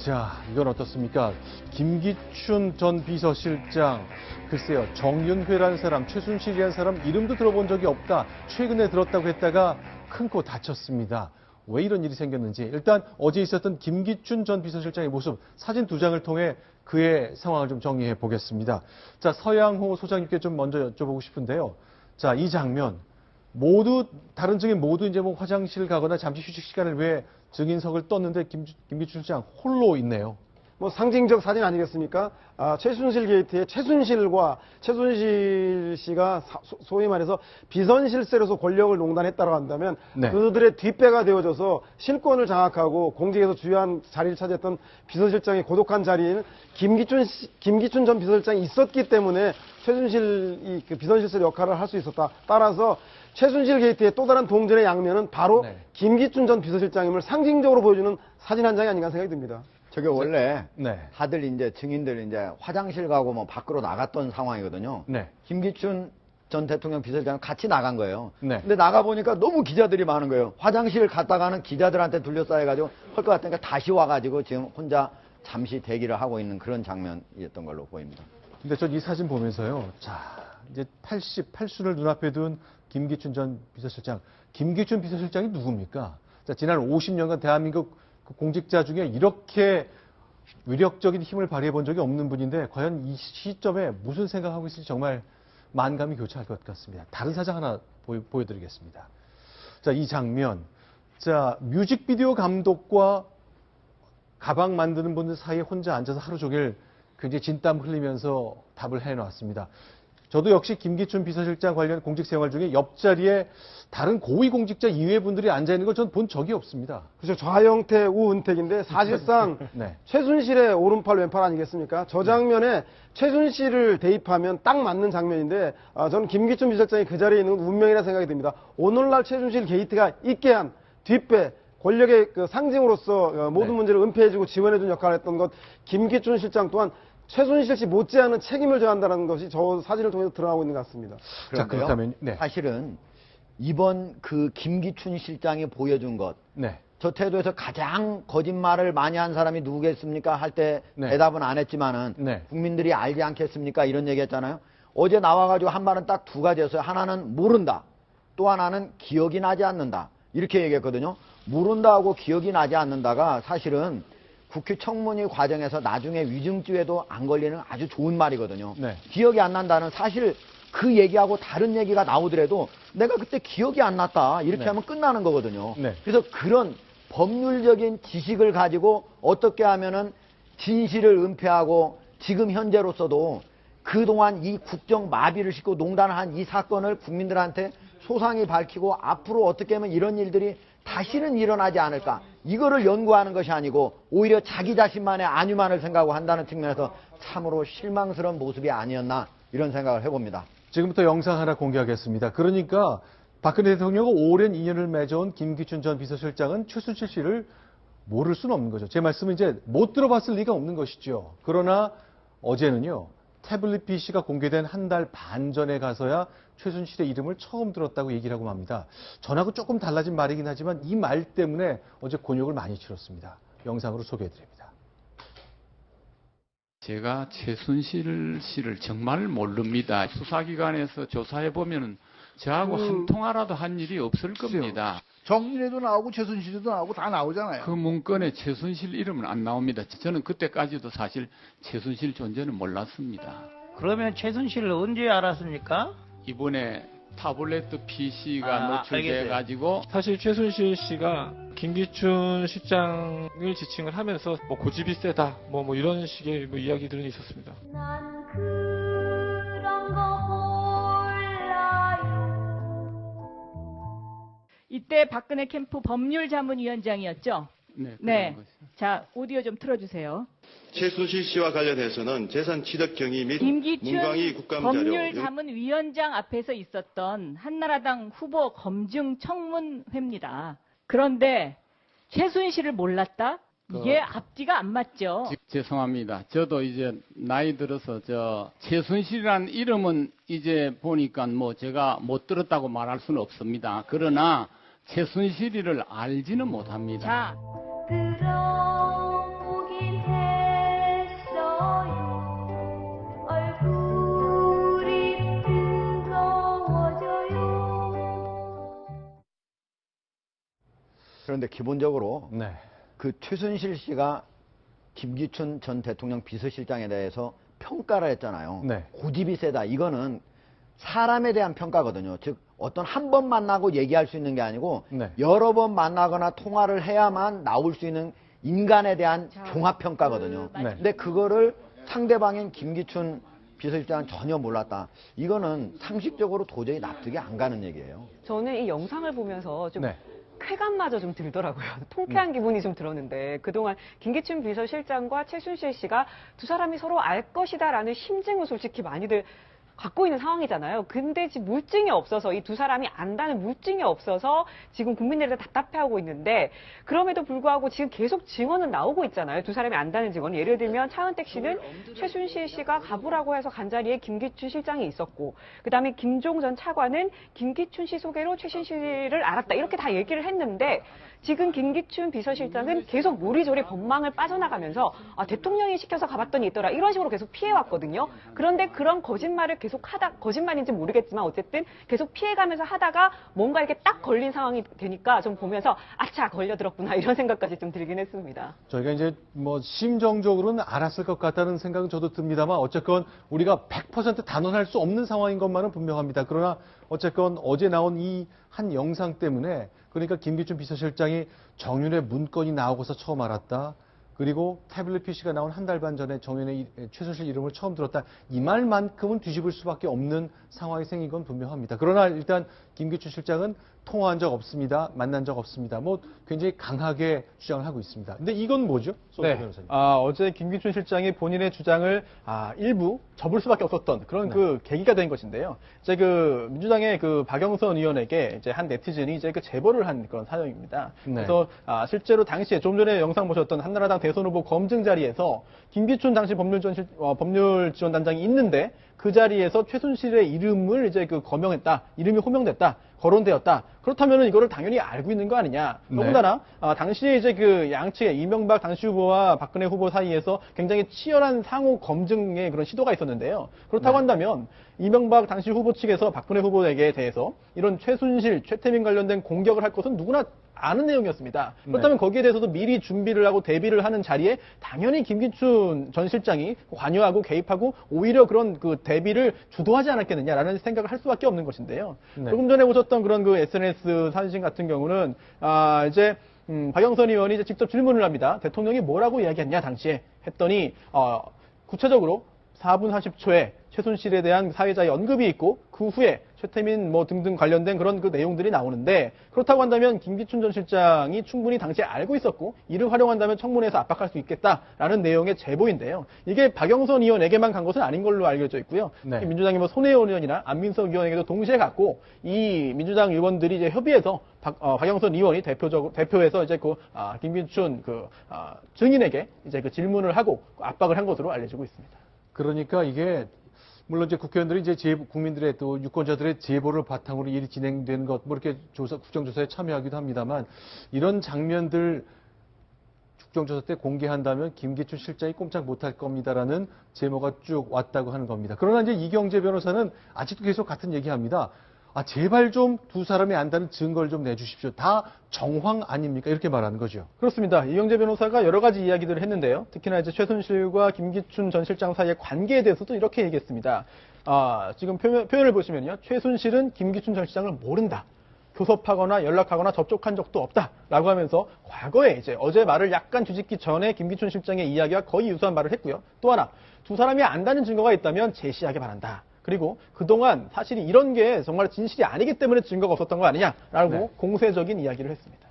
자, 이건 어떻습니까? 김기춘 전 비서실장, 글쎄요, 정윤회라는 사람, 최순실이라는 사람 이름도 들어본 적이 없다. 최근에 들었다고 했다가 큰 코 다쳤습니다. 왜 이런 일이 생겼는지 일단 어제 있었던 김기춘 전 비서실장의 모습 사진 두 장을 통해 그의 상황을 좀 정리해 보겠습니다. 자, 서양호 소장님께 좀 먼저 여쭤보고 싶은데요. 자, 이 장면 모두 다른 증인 모두 이제 뭐 화장실 가거나 잠시 휴식 시간을 위해 증인석을 떴는데 김기춘 실장 홀로 있네요. 뭐 상징적 사진 아니겠습니까? 최순실 게이트에 최순실 씨가 소위 말해서 비선실세로서 권력을 농단했다고 한다면 네. 그들의 뒷배가 되어져서 실권을 장악하고 공직에서 주요한 자리를 차지했던 비서실장의 고독한 자리에는 김기춘 전 비서실장이 있었기 때문에 최순실이 그 비선실세 역할을 할 수 있었다. 따라서 최순실 게이트의 또 다른 동전의 양면은 바로 네. 김기춘 전 비서실장임을 상징적으로 보여주는 사진 한 장이 아닌가 생각이 듭니다. 저게 원래 네. 다들 이제 증인들 이제 화장실 가고 뭐 밖으로 나갔던 상황이거든요. 네. 김기춘 전 대통령 비서실장 같이 나간 거예요. 네. 근데 나가 보니까 너무 기자들이 많은 거예요. 화장실 갔다가는 기자들한테 둘러싸여가지고 할 것 같으니까 다시 와가지고 지금 혼자 잠시 대기를 하고 있는 그런 장면이었던 걸로 보입니다. 근데 전 이 사진 보면서요. 자, 이제 88수를 눈앞에 둔 김기춘 전 비서실장. 김기춘 비서실장이 누굽니까? 자, 지난 50년간 대한민국 그 공직자 중에 이렇게 위력적인 힘을 발휘해 본 적이 없는 분인데 과연 이 시점에 무슨 생각하고 있을지 정말 만감이 교차할 것 같습니다. 다른 사진 하나 보여드리겠습니다. 자, 이 장면. 자, 뮤직비디오 감독과 가방 만드는 분들 사이에 혼자 앉아서 하루 종일 굉장히 진땀 흘리면서 답을 해놨습니다. 저도 역시 김기춘 비서실장 관련 공직 생활 중에 옆자리에 다른 고위 공직자 이외의 분들이 앉아있는 걸 전 본 적이 없습니다. 그렇죠. 좌영태, 우은택인데 사실상 네. 최순실의 오른팔 왼팔 아니겠습니까? 저 장면에 최순실을 대입하면 딱 맞는 장면인데 저는 김기춘 비서실장이 그 자리에 있는 건 운명이라 생각이 듭니다. 오늘날 최순실 게이트가 있게 한 뒷배, 권력의 그 상징으로서 모든 네. 문제를 은폐해주고 지원해준 역할을 했던 것 김기춘 실장 또한 최순실 씨 못지않은 책임을 져야 한다는 것이 저 사진을 통해서 드러나고 있는 것 같습니다. 자, 그렇다면, 네. 사실은 이번 그 김기춘 실장이 보여준 것, 네. 저 태도에서 가장 거짓말을 많이 한 사람이 누구겠습니까? 할 때 네. 대답은 안 했지만은 네. 국민들이 알지 않겠습니까? 이런 얘기 했잖아요. 어제 나와가지고 한 말은 딱 두 가지였어요. 하나는 모른다. 또 하나는 기억이 나지 않는다. 이렇게 얘기했거든요. 모른다하고 기억이 나지 않는다가 사실은 국회 청문회 과정에서 나중에 위증죄에도 안 걸리는 아주 좋은 말이거든요. 네. 기억이 안 난다는 사실 그 얘기하고 다른 얘기가 나오더라도 내가 그때 기억이 안 났다. 이렇게 네. 하면 끝나는 거거든요. 네. 그래서 그런 법률적인 지식을 가지고 어떻게 하면은 진실을 은폐하고 지금 현재로서도 그동안 이 국정 마비를 싣고 농단을 한 이 사건을 국민들한테 소상히 밝히고 앞으로 어떻게 하면 이런 일들이 다시는 일어나지 않을까. 이거를 연구하는 것이 아니고 오히려 자기 자신만의 안위만을 생각하고 한다는 측면에서 참으로 실망스러운 모습이 아니었나 이런 생각을 해봅니다. 지금부터 영상 하나 공개하겠습니다. 그러니까 박근혜 대통령과 오랜 인연을 맺어온 김기춘 전 비서실장은 최순실 씨를 모를 수는 없는 거죠. 제 말씀은 이제 못 들어봤을 리가 없는 것이죠. 그러나 어제는요. 태블릿 PC가 공개된 한 달 반 전에 가서야 최순실의 이름을 처음 들었다고 얘기를 하고 맙니다. 전하고 조금 달라진 말이긴 하지만 이 말 때문에 어제 곤욕을 많이 치렀습니다. 영상으로 소개해드립니다. 제가 최순실 씨를 정말 모릅니다. 수사기관에서 조사해보면 저하고 한 통화라도 한 일이 없을 겁니다. 정진회도 나오고 최순실도 나오고 다 나오잖아요. 그 문건에 최순실 이름은 안 나옵니다. 저는 그때까지도 사실 최순실 존재는 몰랐습니다. 그러면 최순실을 언제 알았습니까? 이번에 타블렛 PC가 노출돼가지고 사실 최순실 씨가 김기춘 실장을 지칭을 하면서 뭐 고집이 세다 뭐 이런 식의 뭐 이야기들은 있었습니다. 난 그런 거 몰라요. 이때 박근혜 캠프 법률자문위원장이었죠? 네. 네. 그런 것이요. 자, 오디오 좀 틀어주세요. 최순실 씨와 관련해서는 재산 취득 경위 및 문광희 김기춘 국감자료 법률자문위원장 앞에서 있었던 한나라당 후보 검증 청문회입니다. 그런데 최순실을 몰랐다? 이게 앞뒤가 안 맞죠. 죄송합니다. 저도 이제 나이 들어서 최순실이라는 이름은 이제 보니까 뭐 제가 못 들었다고 말할 수는 없습니다. 그러나 최순실이를 알지는 못합니다. 자, 들어보긴 그런데 기본적으로 네. 그 최순실 씨가 김기춘 전 대통령 비서실장에 대해서 평가를 했잖아요. 네. 고집이 세다. 이거는 사람에 대한 평가거든요. 즉 어떤 한 번 만나고 얘기할 수 있는 게 아니고 네. 여러 번 만나거나 통화를 해야만 나올 수 있는 인간에 대한 종합평가거든요. 네. 근데 그거를 상대방인 김기춘 비서실장은 전혀 몰랐다. 이거는 상식적으로 도저히 납득이 안 가는 얘기예요. 저는 이 영상을 보면서 좀 네. 쾌감마저 좀 들더라고요. 통쾌한 기분이 좀 들었는데 그동안 김기춘 비서실장과 최순실 씨가 두 사람이 서로 알 것이다라는 심증을 솔직히 많이들 갖고 있는 상황이잖아요. 근데 지금 물증이 없어서 이 두 사람이 안다는 물증이 없어서 지금 국민들이 답답해하고 있는데 그럼에도 불구하고 지금 계속 증언은 나오고 있잖아요. 두 사람이 안다는 증언. 예를 들면 차은택 씨는 최순실 씨가 가부라고 해서 간 자리에 김기춘 실장이 있었고 그다음에 김종 전 차관은 김기춘 씨 소개로 최순실을 알았다. 이렇게 다 얘기를 했는데 지금 김기춘 비서실장은 계속 요리조리 법망을 빠져나가면서 대통령이 시켜서 가봤더니 있더라. 이런 식으로 계속 피해왔거든요. 그런데 그런 거짓말을 계속 거짓말인지 모르겠지만 어쨌든 계속 피해가면서 하다가 뭔가 이렇게 딱 걸린 상황이 되니까 좀 보면서 아차 걸려들었구나 이런 생각까지 좀 들긴 했습니다. 저희가 이제 뭐 심정적으로는 알았을 것 같다는 생각은 저도 듭니다만 어쨌건 우리가 100% 단언할 수 없는 상황인 것만은 분명합니다. 그러나 어쨌건 어제 나온 이 한 영상 때문에 그러니까 김기춘 비서실장이 정윤의 문건이 나오고서 처음 알았다. 그리고 태블릿 PC가 나온 한 달 반 전에 정윤의 최순실 이름을 처음 들었다. 이 말만큼은 뒤집을 수밖에 없는 상황이 생긴 건 분명합니다. 그러나 일단 김기춘 실장은 통화한 적 없습니다. 만난 적 없습니다. 뭐 굉장히 강하게 주장을 하고 있습니다. 근데 이건 뭐죠? 네. 변호사님. 어제 김기춘 실장이 본인의 주장을 일부 접을 수밖에 없었던 그런 그 계기가 된 것인데요. 이제 그 민주당의 그 박영선 의원에게 이제 한 네티즌이 이제 그 제보를 한 그런 사연입니다. 네. 그래서 실제로 당시에 좀 전에 영상 보셨던 한나라당 대선 후보 검증 자리에서 김기춘 당시 법률지원단장이 있는데 그 자리에서 최순실의 이름을 이제 그 거명했다. 이름이 호명됐다. 거론되었다. 그렇다면 이거를 당연히 알고 있는 거 아니냐. 네. 더군다나 당시에 이제 그 양측의 이명박 당시 후보와 박근혜 후보 사이에서 굉장히 치열한 상호 검증의 그런 시도가 있었는데요. 그렇다고 한다면 이명박 당시 후보 측에서 박근혜 후보에게 대해서 이런 최순실, 최태민 관련된 공격을 할 것은 누구나 아는 내용이었습니다. 그렇다면 거기에 대해서도 미리 준비를 하고 대비를 하는 자리에 당연히 김기춘 전 실장이 관여하고 개입하고 오히려 그런 그 대비를 주도하지 않았겠느냐라는 생각을 할 수밖에 없는 것인데요. 네. 조금 전에 보셨던 그런 그 SNS 사진 같은 경우는 이제 박영선 의원이 이제 직접 질문을 합니다. 대통령이 뭐라고 이야기했냐 당시에 했더니 구체적으로 4분 40초에 최순실에 대한 사회자의 언급이 있고 그 후에 최태민 뭐 등등 관련된 그런 그 내용들이 나오는데 그렇다고 한다면 김기춘 전 실장이 충분히 당시에 알고 있었고 이를 활용한다면 청문회에서 압박할 수 있겠다라는 내용의 제보인데요. 이게 박영선 의원에게만 간 것은 아닌 걸로 알려져 있고요. 네. 민주당의 뭐 손혜원 의원이나 안민석 의원에게도 동시에 갔고 이 민주당 의원들이 이제 협의해서 박영선 의원이 대표해서 이제 그 김기춘 증인에게 이제 그 질문을 하고 압박을 한 것으로 알려지고 있습니다. 그러니까 이게 물론 이제 국회의원들이 이제 국민들의 또 유권자들의 제보를 바탕으로 일이 진행되는 것, 뭐 이렇게 국정조사에 참여하기도 합니다만 이런 장면들 국정조사 때 공개한다면 김기춘 실장이 꼼짝 못할 겁니다라는 제보가 쭉 왔다고 하는 겁니다. 그러나 이제 이경재 변호사는 아직도 계속 같은 얘기합니다. 제발 좀 두 사람이 안다는 증거를 좀 내주십시오. 다 정황 아닙니까? 이렇게 말하는 거죠. 그렇습니다. 이경재 변호사가 여러 가지 이야기들을 했는데요. 특히나 이제 최순실과 김기춘 전 실장 사이의 관계에 대해서도 이렇게 얘기했습니다. 지금 표현을 보시면요. 최순실은 김기춘 전 실장을 모른다. 교섭하거나 연락하거나 접촉한 적도 없다라고 하면서 과거에 이제 어제 말을 약간 뒤집기 전에 김기춘 실장의 이야기와 거의 유사한 말을 했고요. 또 하나, 두 사람이 안다는 증거가 있다면 제시하기 바란다. 그리고 그동안 사실이 이런 게 정말 진실이 아니기 때문에 증거가 없었던 거 아니냐라고 공세적인 이야기를 했습니다.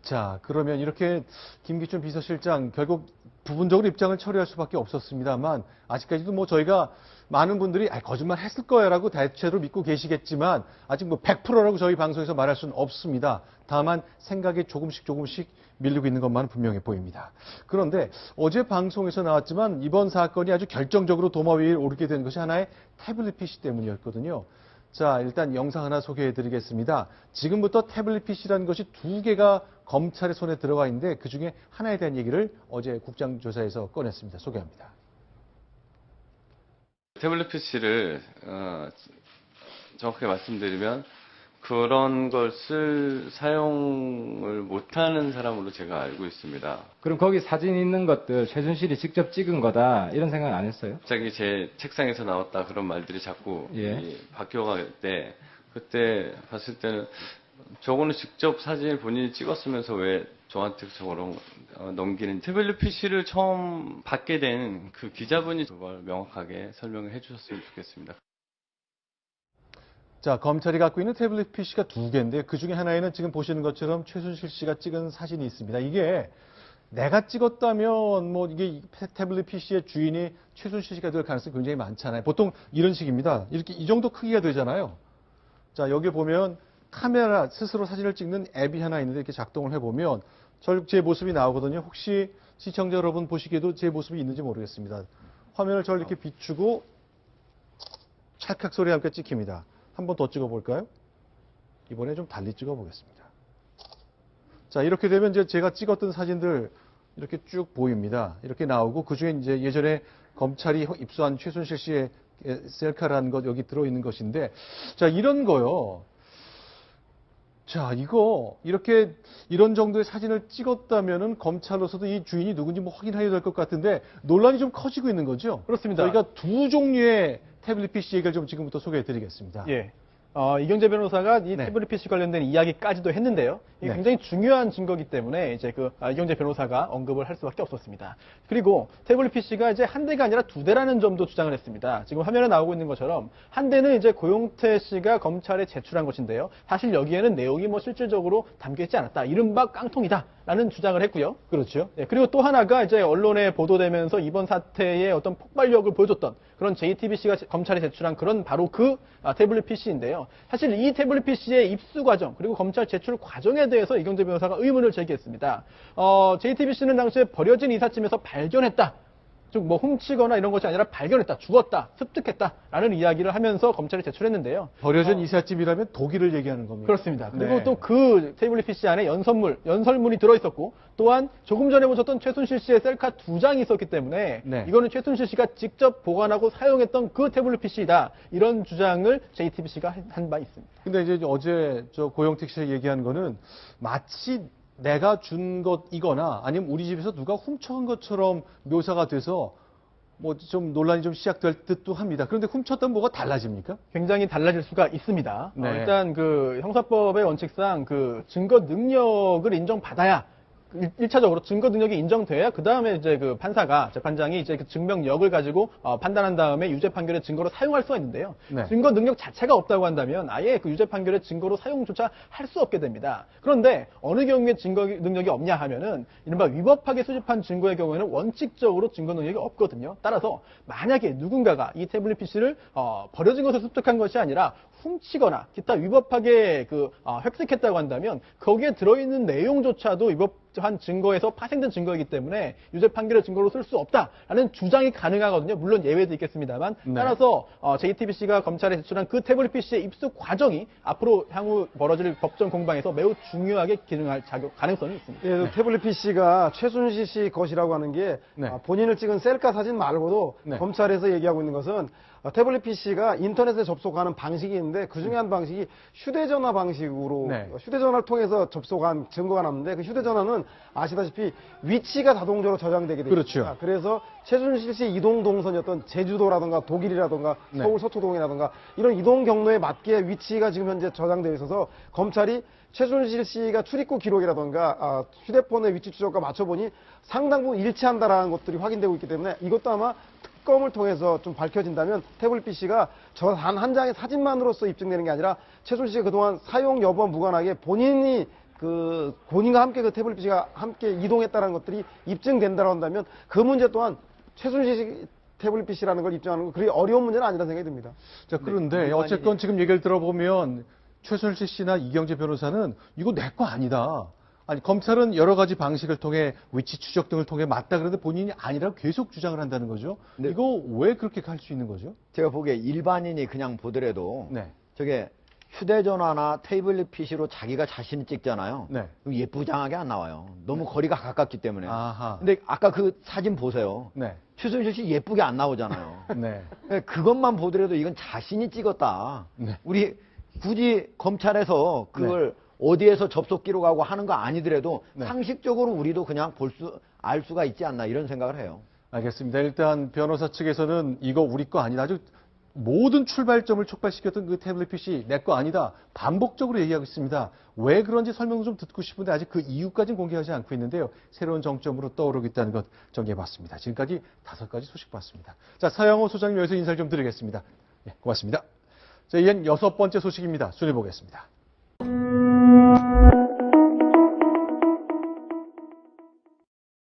자, 그러면 이렇게 김기춘 비서실장 결국 부분적으로 입장을 처리할 수밖에 없었습니다만 아직까지도 뭐 저희가 많은 분들이 거짓말 했을 거야라고 대체로 믿고 계시겠지만 아직 뭐 100%라고 저희 방송에서 말할 수는 없습니다. 다만 생각이 조금씩 밀리고 있는 것만은 분명해 보입니다. 그런데 어제 방송에서 나왔지만 이번 사건이 아주 결정적으로 도마 위에 오르게 된 것이 하나의 태블릿 PC 때문이었거든요. 자, 일단 영상 하나 소개해 드리겠습니다. 지금부터 태블릿 PC라는 것이 두 개가 검찰의 손에 들어가 있는데 그중에 하나에 대한 얘기를 어제 국정조사에서 꺼냈습니다. 소개합니다. 태블릿 PC를 정확하게 말씀드리면 그 그런 걸 사용을 못하는 사람으로 제가 알고 있습니다. 그럼 거기 사진 있는 것들 최순실이 직접 찍은 거다 이런 생각 안 했어요? 갑자기 제 책상에서 나왔다 그런 말들이 자꾸 예. 바뀌어갈 때 그때 봤을 때는 저거는 직접 사진을 본인이 찍었으면서 왜 저한테 저거를 넘기는 태블릿 PC를 처음 받게 된 그 기자분이 그걸 명확하게 설명을 해주셨으면 좋겠습니다. 자, 검찰이 갖고 있는 태블릿 PC가 2개인데 그 중에 하나에는 지금 보시는 것처럼 최순실 씨가 찍은 사진이 있습니다. 이게 내가 찍었다면 뭐 이게 태블릿 PC의 주인이 최순실 씨가 될 가능성이 굉장히 많잖아요. 보통 이런 식입니다. 이렇게 이 정도 크기가 되잖아요. 자, 여기 보면 카메라 스스로 사진을 찍는 앱이 하나 있는데 이렇게 작동을 해보면 제 모습이 나오거든요. 혹시 시청자 여러분 보시기에도 제 모습이 있는지 모르겠습니다. 화면을 저를 이렇게 비추고 찰칵 소리와 함께 찍힙니다. 한 번 더 찍어볼까요? 이번에 좀 달리 찍어보겠습니다. 자, 이렇게 되면 이제 제가 찍었던 사진들 이렇게 쭉 보입니다. 이렇게 나오고 그 중에 이제 예전에 검찰이 입수한 최순실 씨의 셀카라는 것 여기 들어있는 것인데, 자, 이런 거요. 자, 이거 이렇게 이런 정도의 사진을 찍었다면은 검찰로서도 이 주인이 누군지 뭐 확인해야 될 것 같은데 논란이 좀 커지고 있는 거죠. 그렇습니다. 저희가 2종류의 태블릿 PC 얘기를 좀 지금부터 소개해드리겠습니다. 예. 이경재 변호사가 이 태블릿 PC 관련된 이야기까지도 했는데요. 이게 네. 굉장히 중요한 증거이기 때문에 이제 이경재 변호사가 언급을 할 수밖에 없었습니다. 그리고 태블릿 PC가 이제 한 대가 아니라 2대라는 점도 주장을 했습니다. 지금 화면에 나오고 있는 것처럼 한 대는 이제 고용태 씨가 검찰에 제출한 것인데요. 사실 여기에는 내용이 뭐 실질적으로 담겨 있지 않았다. 이른바 깡통이다라는 주장을 했고요. 그렇죠. 예, 그리고 또 하나가 이제 언론에 보도되면서 이번 사태의 어떤 폭발력을 보여줬던 그런 JTBC가 검찰에 제출한 그런 바로 그 태블릿 PC인데요. 사실 이 태블릿 PC의 입수 과정 그리고 검찰 제출 과정에 대해서 이경재 변호사가 의문을 제기했습니다. JTBC는 당시에 버려진 이삿짐에서 발견했다. 즉 뭐 훔치거나 이런 것이 아니라 발견했다, 주웠다, 습득했다라는 이야기를 하면서 검찰에 제출했는데요. 버려진 이삿짐이라면 독일을 얘기하는 겁니다. 그렇습니다. 그리고 네. 또 그 태블릿 PC 안에 연설문이 들어있었고 또한 조금 전에 보셨던 최순실 씨의 셀카 2장이 있었기 때문에 네. 이거는 최순실 씨가 직접 보관하고 사용했던 그 태블릿 PC이다. 이런 주장을 JTBC가 한 바 있습니다. 근데 이제 어제 저 고영택 씨가 얘기한 거는 마치 내가 준 것이거나 아니면 우리 집에서 누가 훔쳐간 것처럼 묘사가 돼서 뭐 좀 논란이 좀 시작될 듯도 합니다. 그런데 훔쳤다면 뭐가 달라집니까? 굉장히 달라질 수가 있습니다. 네. 일단 그 형사법의 원칙상 그 증거 능력을 인정받아야 1차적으로 증거 능력이 인정돼야 그 다음에 이제 그 판사가 재판장이 이제 그 증명력을 가지고 판단한 다음에 유죄 판결의 증거로 사용할 수가 있는데요. 네. 증거 능력 자체가 없다고 한다면 아예 그 유죄 판결의 증거로 사용조차 할 수 없게 됩니다. 그런데 어느 경우에 증거 능력이 없냐 하면은 이른바 위법하게 수집한 증거의 경우에는 원칙적으로 증거 능력이 없거든요. 따라서 만약에 누군가가 이 태블릿 PC를 버려진 것을 습득한 것이 아니라 훔치거나 기타 위법하게 획득했다고 한다면 거기에 들어있는 내용조차도 위법한 증거에서 파생된 증거이기 때문에 유죄 판결의 증거로 쓸 수 없다라는 주장이 가능하거든요. 물론 예외도 있겠습니다만 네. 따라서 JTBC가 검찰에 제출한 그 태블릿 PC의 입수 과정이 앞으로 향후 벌어질 법정 공방에서 매우 중요하게 기능할 가능성이 있습니다. 예, 태블릿 PC가 최순실 씨 것이라고 하는 게 본인을 찍은 셀카 사진 말고도 검찰에서 얘기하고 있는 것은 태블릿 PC가 인터넷에 접속하는 방식이 있는데 그 중에 한 방식이 휴대전화 방식으로 휴대전화를 통해서 접속한 증거가 남는데 그 휴대전화는 아시다시피 위치가 자동적으로 저장되게 되어 있습니다. 그래서 최순실 씨 이동 동선이었던 제주도라든가 독일이라든가 서울 서초동이라든가 이런 이동 경로에 맞게 위치가 지금 현재 저장되어 있어서 검찰이 최순실 씨가 출입국 기록이라든가 휴대폰의 위치 추적과 맞춰보니 상당 부분 일치한다라는 것들이 확인되고 있기 때문에 이것도 아마 특검을 통해서 좀 밝혀진다면 태블릿 PC가 저 단 한 장의 사진만으로서 입증되는 게 아니라 최순실 씨가 그동안 사용 여부와 무관하게 본인과 함께 그 태블릿 PC가 함께 이동했다는 것들이 입증된다고 한다면 그 문제 또한 최순실 씨 태블릿 PC라는 걸 입증하는 건 그리 어려운 문제는 아니라는 생각이 듭니다. 자, 그런데 어쨌건 지금 얘기를 들어보면 최순실 씨나 이경재 변호사는 이거 내 거 아니다. 아니, 검찰은 여러 가지 방식을 통해 위치 추적 등을 통해 맞다 그러는데 본인이 아니라고 계속 주장을 한다는 거죠. 이거 왜 그렇게 할 수 있는 거죠? 제가 보기에 일반인이 그냥 보더라도 저게 휴대전화나 태블릿 PC로 자기가 자신이 찍잖아요. 예쁘장하게 안 나와요. 너무 거리가 가깝기 때문에. 근데 아까 그 사진 보세요. 최순실 씨 예쁘게 안 나오잖아요. 그것만 보더라도 이건 자신이 찍었다. 우리 굳이 검찰에서 그걸 어디에서 접속 기록하고 하는 거 아니더라도 상식적으로 우리도 그냥 알 수가 있지 않나 이런 생각을 해요. 알겠습니다. 일단 변호사 측에서는 이거 우리 거 아니다. 아주 모든 출발점을 촉발시켰던 그 태블릿 PC 내 거 아니다. 반복적으로 얘기하고 있습니다. 왜 그런지 설명을 좀 듣고 싶은데 아직 그 이유까지는 공개하지 않고 있는데요. 새로운 정점으로 떠오르고 있다는 것 정리해봤습니다. 지금까지 5가지 소식 봤습니다. 자, 서영호 소장님 여기서 인사를 좀 드리겠습니다. 네, 고맙습니다. 자, 이엔 6번째 소식입니다. 순위 보겠습니다.